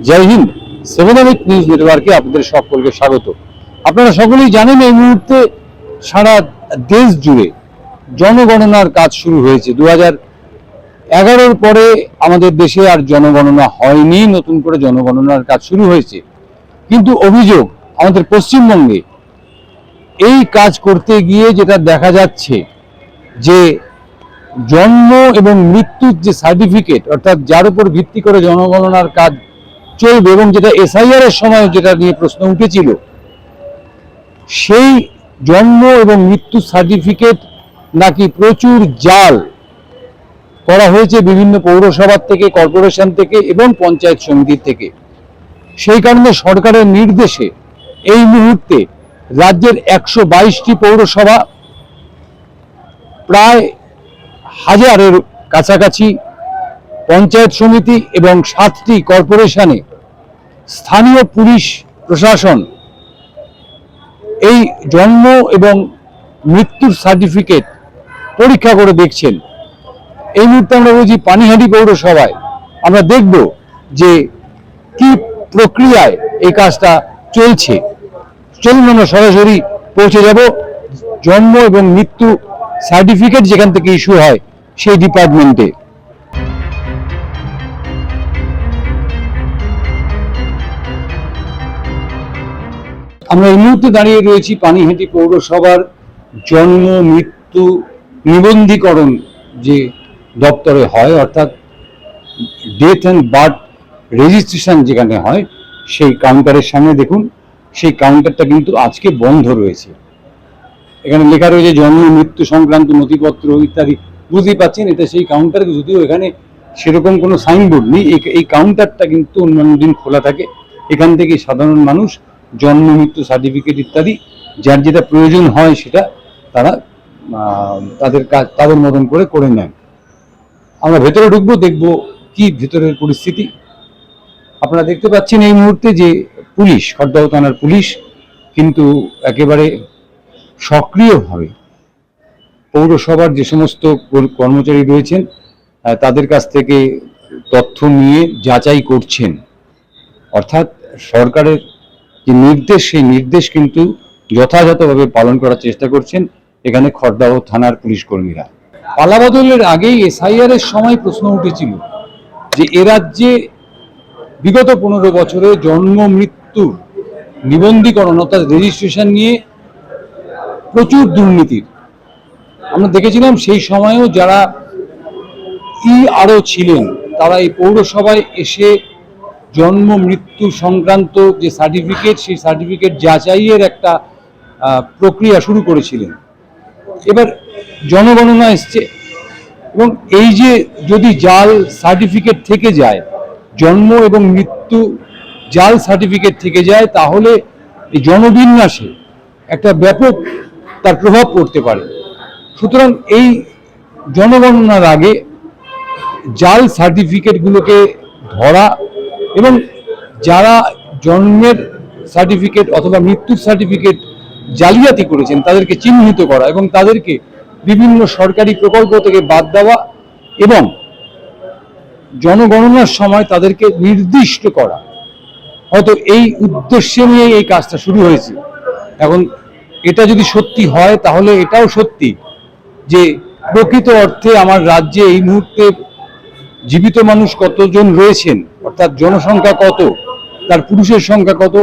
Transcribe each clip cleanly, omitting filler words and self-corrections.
জয় Hind. 7 news নেটওয়ার্কে আপনাদের সকলকে স্বাগত। আপনারা সকলেই জানেন এই মুহূর্তে সারা দেশ জুড়ে জনগণনার কাজ শুরু হয়েছে। 2011-র পরে আমাদের দেশে আর জনগণনা হয়নি, নতুন করে জনগণনার কাজ শুরু হয়েছে। কিন্তু অভিযোগ আমাদের পশ্চিমবঙ্গে এই কাজ করতে গিয়ে যেটা দেখা যাচ্ছে যে জন্ম এবং মৃত্যুর যে সার্টিফিকেট, অর্থাৎ যার উপর ভিত্তি করে জনগণনার কাজ চলবে এবং যেটা এসআইআর এর সময় যেটা নিয়ে প্রশ্ন উঠেছিল, সেই জন্ম এবং মৃত্যু সার্টিফিকেট নাকি প্রচুর জাল করা হয়েছে বিভিন্ন পৌরসভা থেকে, কর্পোরেশন থেকে এবং পঞ্চায়েত সমিতির থেকে। সেই কারণে সরকারের নির্দেশে এই মুহূর্তে রাজ্যের 122টি পৌরসভা, প্রায় 1000-এর কাছাকাছি পঞ্চায়েত সমিতি এবং 7টি কর্পোরেশনে স্থানীয় পুলিশ প্রশাসন এই জন্ম এবং মৃত্যুর সার্টিফিকেট পরীক্ষা করে দেখছেন। এই মুহূর্তে আমরা বলছি পানিহাটি পৌরসভায় আমরা দেখব যে কি প্রক্রিয়ায় এই কাজটা চলছে। চলুন আমরা সরাসরি পৌঁছে যাব জন্ম এবং মৃত্যু সার্টিফিকেট যেখান থেকে ইস্যু হয় সেই ডিপার্টমেন্টে। আমরা এই মুহূর্তে দাঁড়িয়ে রয়েছি পানিহাটি পৌরসভার জন্ম মৃত্যু নিবন্ধীকরণ যে দপ্তরে হয়, অর্থাৎ ডেথ অ্যান্ড বার্থ রেজিস্ট্রেশন যেখানে হয় সেই কাউন্টারের সামনে দেখুন, সেই কাউন্টারটা কিন্তু আজকে বন্ধ রয়েছে। এখানে লেখা রয়েছে জন্ম মৃত্যু সংক্রান্ত নথিপত্র ইত্যাদি। বুঝতেই পাচ্ছেন এটা সেই কাউন্টার, যদিও এখানে সেরকম কোনো সাইনবোর্ড নেই। এই কাউন্টারটা কিন্তু অন্যান্য দিন খোলা থাকে। এখান থেকে সাধারণ মানুষ জন্ম মৃত্যু সার্টিফিকেট ইত্যাদি যার যেটা প্রয়োজন হয় সেটা তারা তাদের কাজ তাদের মতন করে নেন। আমরা ভেতরে ঢুকবো, দেখবো কি ভেতরের পরিস্থিতি। আপনারা দেখতে পাচ্ছেন এই মুহূর্তে যে পুলিশ, খড়দহ থানার পুলিশ কিন্তু একেবারে সক্রিয়ভাবে পৌরসভার যে সমস্ত কর্মচারী রয়েছেন তাদের কাছ থেকে তথ্য নিয়ে যাচাই করছেন। অর্থাৎ সরকারের যে নির্দেশ, সেই নির্দেশ কিন্তু যথাযথভাবে পালন করার চেষ্টা করছেন এখানে খড়দহ থানার পুলিশ কর্মীরা। পালাবদলের আগেই এসআইআর এর সময় প্রশ্ন উঠেছিল যে এ রাজ্যে বিগত 15 বছরে জন্ম মৃত্যুর নিবন্ধীকরণ অর্থাৎ রেজিস্ট্রেশন নিয়ে প্রচুর দুর্নীতির আমরা দেখেছিলাম। সেই সময়েও যারা ইআরও ছিলেন তারা এই পৌরসভায় এসে জন্ম মৃত্যু সংক্রান্ত যে সার্টিফিকেট, সেই সার্টিফিকেট যাচাইয়ের একটা প্রক্রিয়া শুরু করেছিলেন। এবার জনগণনা এসছে এবং এই যে যদি জাল সার্টিফিকেট থেকে যায়, জন্ম এবং মৃত্যু জাল সার্টিফিকেট থেকে যায়, তাহলে এই জনবিন্যাসে একটা ব্যাপক তার প্রভাব পড়তে পারে। সুতরাং এই জনগণনার আগে জাল সার্টিফিকেটগুলোকে ধরা এবং যারা জন্মের সার্টিফিকেট অথবা মৃত্যুর সার্টিফিকেট জালিয়াতি করেছেন তাদেরকে চিহ্নিত করা এবং তাদেরকে বিভিন্ন সরকারি প্রকল্প থেকে বাদ দেওয়া এবং জনগণনার সময় তাদেরকে নির্দিষ্ট করা, হয়তো এই উদ্দেশ্যে নিয়ে এই কাজটা শুরু হয়েছে। এখন এটা যদি সত্যি হয় তাহলে এটাও সত্যি যে প্রকৃত অর্থে আমার রাজ্যে এই মুহূর্তে জীবিত মানুষ কতজন রয়েছেন, অর্থাৎ জনসংখ্যা কত, তার পুরুষের সংখ্যা কত,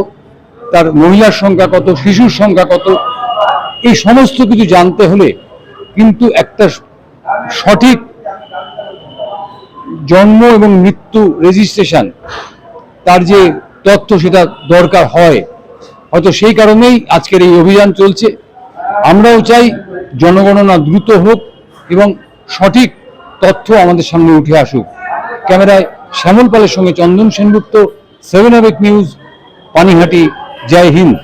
তার মহিলার সংখ্যা কত, শিশুর সংখ্যা কত, এই সমস্ত কিছু জানতে হলে কিন্তু একটা সঠিক জন্ম এবং মৃত্যু রেজিস্ট্রেশন তার যে তথ্য সেটা দরকার হয়। হয়তো সেই কারণেই আজকের এই অভিযান চলছে। আমরাও চাই জনগণনা দ্রুত হোক এবং সঠিক তথ্য আমাদের সামনে উঠে আসুক। ক্যামেরায় শ্যামল পালের সঙ্গে চন্দন সেনগুপ্ত, 7 নিউজ, পানিহাটি। জয় হিন্দ।